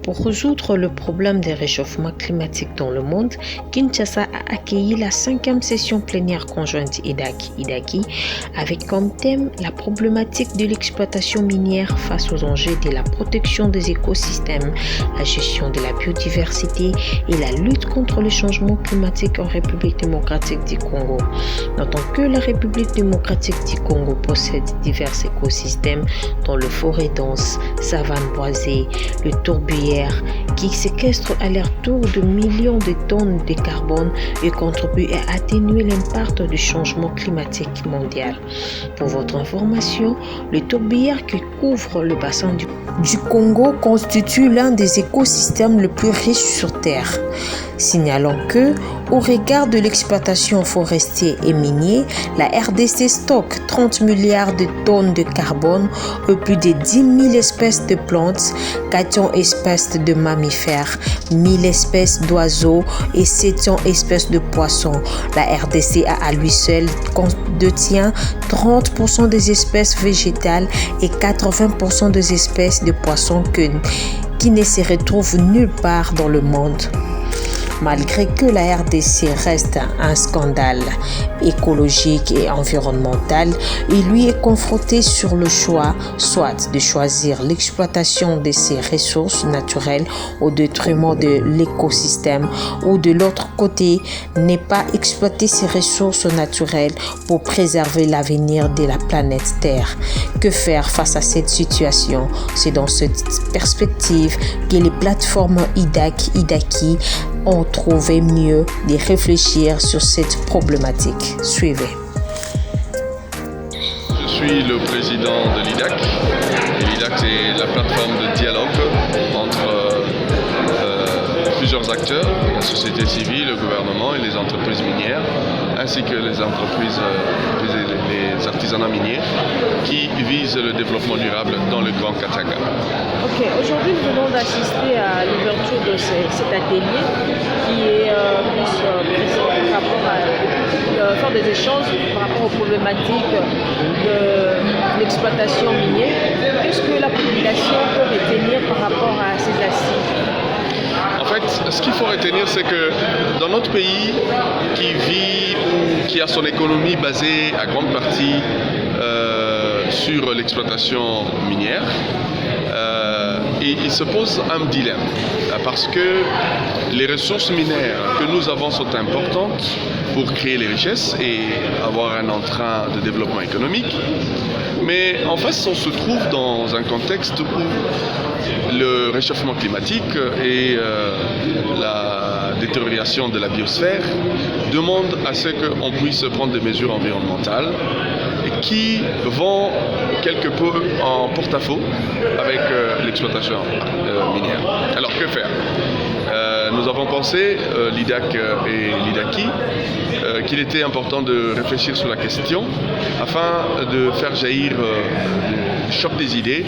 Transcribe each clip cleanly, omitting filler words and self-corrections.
Pour résoudre le problème des réchauffements climatiques dans le monde, Kinshasa a accueilli la 5e session plénière conjointe IDAKI avec comme thème la problématique de l'exploitation minière face aux enjeux de la protection des écosystèmes, la gestion de la biodiversité et la lutte contre le changement climatique en République démocratique du Congo. Notons que la République démocratique du Congo possède divers écosystèmes dont le forêt dense, savane boisée, le tourbière qui séquestre à leur tour de millions de tonnes de carbone et contribue à atténuer l'impact du changement climatique mondial. Pour votre information, le tourbière qui couvre le bassin du Congo constitue l'un des écosystèmes les plus riches sur Terre. Signalons que, au regard de l'exploitation forestière et minière, la RDC stocke 30 milliards de tonnes de carbone et plus de 10 000 espèces de plantes, 400 espèces de mammifères, 1000 espèces d'oiseaux et 700 espèces de poissons. La RDC à lui seul détient 30% des espèces végétales et 80% des espèces de poissons qui ne se retrouvent nulle part dans le monde. Malgré que la RDC reste un scandale écologique et environnemental, il lui est confronté sur le choix, soit de choisir l'exploitation de ses ressources naturelles au détriment de l'écosystème, ou de l'autre côté, ne pas exploiter ses ressources naturelles pour préserver l'avenir de la planète Terre. Que faire face à cette situation? C'est dans cette perspective que les plateformes IDAKI ont trouvé mieux de réfléchir sur cette problématique. Suivez. Je suis le président de l'IDAK. L'IDAK, c'est la plateforme de dialogue entre plusieurs acteurs, la société civile, le gouvernement et les entreprises minières, ainsi que les entreprises, les artisanats miniers, qui visent le développement durable dans le Grand Katanga. Ok, aujourd'hui nous venons d'assister à l'ouverture de cet atelier qui est par rapport à faire des échanges par rapport aux problématiques de l'exploitation minière. Qu'est-ce que la population peut retenir par rapport à ces assises? En fait, ce qu'il faut retenir, c'est que dans notre pays qui vit ou qui a son économie basée à grande partie sur l'exploitation minière, il se pose un dilemme parce que les ressources minières que nous avons sont importantes pour créer les richesses et avoir un entrain de développement économique. Mais en face, on se trouve dans un contexte où le réchauffement climatique et la détérioration de la biosphère demandent à ce qu'on puisse prendre des mesures environnementales qui vont quelque peu en porte-à-faux avec l'exploitation minière. Alors que faire? Nous avons pensé, l'IDAK et l'IDAKI, qu'il était important de réfléchir sur la question afin de faire jaillir le choc des idées,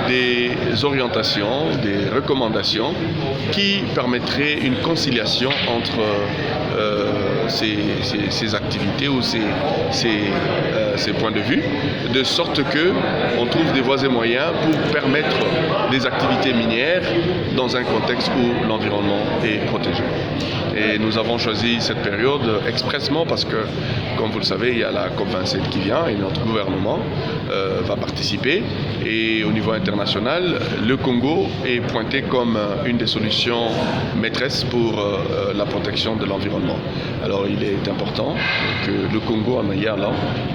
des orientations, des recommandations qui permettraient une conciliation entre ces activités ou ces points de vue, de sorte qu'on trouve des voies et moyens pour permettre des activités minières dans un contexte où l'environnement est protégé. Et nous avons choisi cette période expressément parce que, comme vous le savez, il y a la COP27 qui vient et notre gouvernement va participer. Et au niveau international, le Congo est pointé comme une des solutions maîtresses pour la protection de l'environnement. Alors il est important que le Congo en Ayala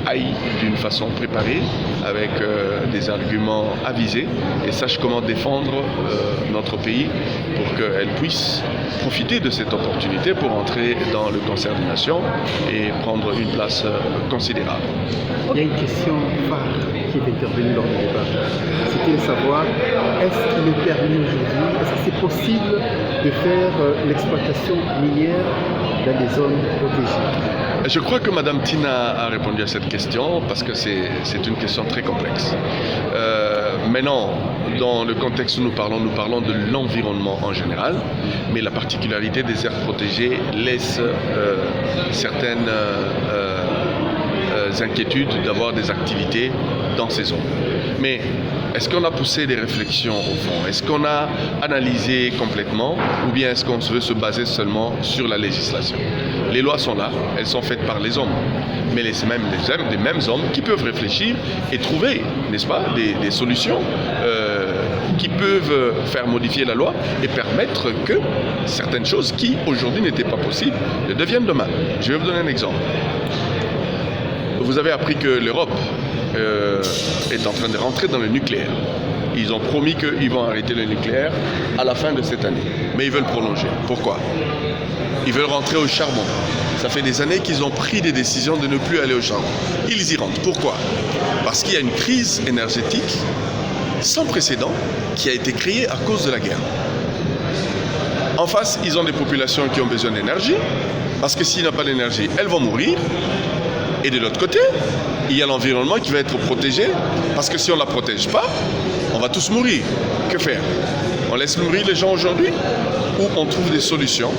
aille d'une façon préparée avec des arguments avisés et sache comment défendre notre pays pour qu'elle puisse profiter de cette opportunité pour entrer dans le concert des nations et prendre une place considérable. Il y a une question phare qui est intervenue lors du débat. C'était de savoir, est-ce qu'il est permis aujourd'hui, est-ce que c'est possible de faire l'exploitation minière dans des zones protégées? Je crois que Mme Tina a répondu à cette question parce que c'est une question très complexe. Maintenant, dans le contexte où nous parlons de l'environnement en général, mais la particularité des aires protégées laisse certaines inquiétudes d'avoir des activités dans ces zones. Mais est-ce qu'on a poussé des réflexions au fond? Est-ce qu'on a analysé complètement ou bien est-ce qu'on veut se baser seulement sur la législation? Les lois sont là, elles sont faites par les hommes, mais les mêmes hommes qui peuvent réfléchir et trouver, n'est-ce pas, des solutions qui peuvent faire modifier la loi et permettre que certaines choses qui aujourd'hui n'étaient pas possibles le deviennent demain. Je vais vous donner un exemple. Vous avez appris que l'Europe est en train de rentrer dans le nucléaire. Ils ont promis qu'ils vont arrêter le nucléaire à la fin de cette année. Mais ils veulent prolonger. Pourquoi? Ils veulent rentrer au charbon. Ça fait des années qu'ils ont pris des décisions de ne plus aller au charbon. Ils y rentrent. Pourquoi? Parce qu'il y a une crise énergétique sans précédent qui a été créée à cause de la guerre. En face, ils ont des populations qui ont besoin d'énergie, parce que s'il n'y a pas d'énergie, elles vont mourir. Et de l'autre côté, il y a l'environnement qui va être protégé, parce que si on ne la protège pas, on va tous mourir. Que faire? On laisse mourir les gens aujourd'hui ou on trouve des solutions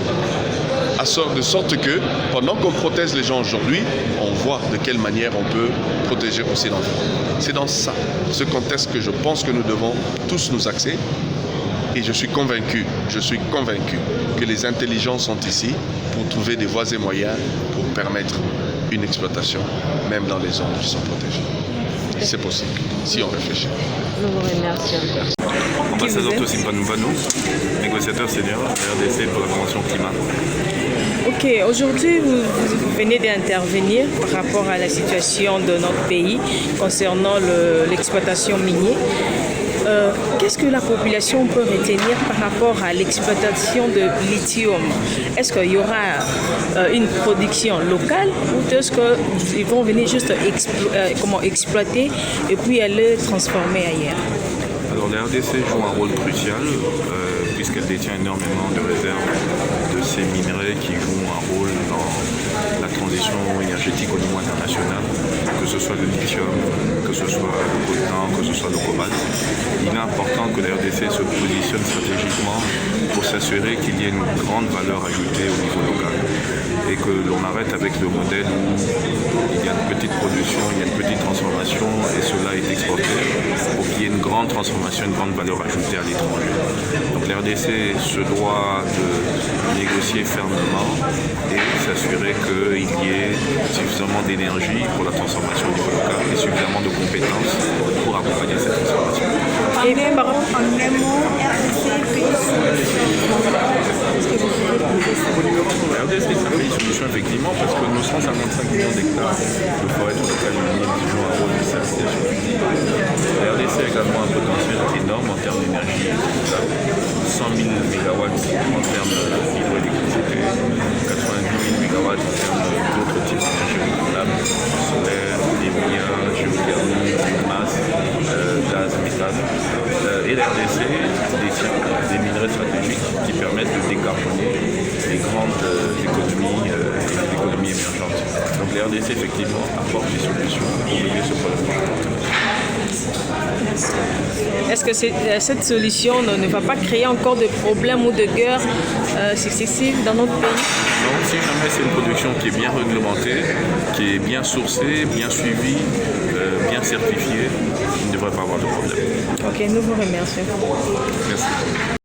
de sorte que pendant qu'on protège les gens aujourd'hui, on voit de quelle manière on peut protéger aussi l'environnement. C'est dans ça, ce contexte que je pense que nous devons tous nous axer. Et je suis convaincu que les intelligences sont ici pour trouver des voies et moyens pour permettre une exploitation, même dans les zones qui sont protégées. C'est possible, si on réfléchit. Nous vous remercions. Ambassadeur Tosim Banou, négociateur senior de RDC pour la Convention climat. Ok, aujourd'hui vous venez d'intervenir par rapport à la situation de notre pays concernant l'exploitation minière. Qu'est-ce que la population peut retenir par rapport à l'exploitation de lithium? Est-ce qu'il y aura une production locale ou est-ce qu'ils vont venir juste exploiter et puis aller transformer ailleurs? Alors la RDC joue un rôle crucial puisqu'elle détient énormément de réserves de ces minerais qui jouent un rôle dans la transition énergétique au niveau international, que ce soit le lithium, que ce soit le coltan, que ce soit le cobalt. Il est important que la RDC se positionne stratégiquement pour s'assurer qu'il y ait une grande valeur ajoutée au niveau local et que l'on arrête avec le modèle où il y a une petite production, il y a une petite transformation et cela est exporté pour qu'il y ait une grande transformation, une grande valeur ajoutée à l'étranger. Donc la RDC se doit de négocier fermement et s'assurer qu'il y ait suffisamment d'énergie pour la transformation au niveau local et suffisamment de compétences pour accompagner cette transformation. Et par en un mot, RDC, pays solution. La RDC est un pays solution effectivement parce que nos 155 millions d'hectares de forêt tropicale humide jouent un rôle de stabilisation du climat. La RDC a également un potentiel énorme en termes d'énergie renouvelable, 100 000 MW en termes d'hydroélectricité, 90 000 MW en termes d'autres types d'énergie renouvelable, solaire, éolien, géothermie, biomasse, gaz, méthane. Et la RDC détient des minerais stratégiques qui permettent de décarboner les grandes économies émergentes. Donc la RDC effectivement apporte des solutions pour régler ce problème. Est-ce que cette solution ne va pas créer encore de problèmes ou de guerres successives dans notre pays? Non, si jamais c'est une production qui est bien réglementée, qui est bien sourcée, bien suivie, bien certifiée, il ne devrait pas avoir de problème. Ok, nous vous remercions. Merci.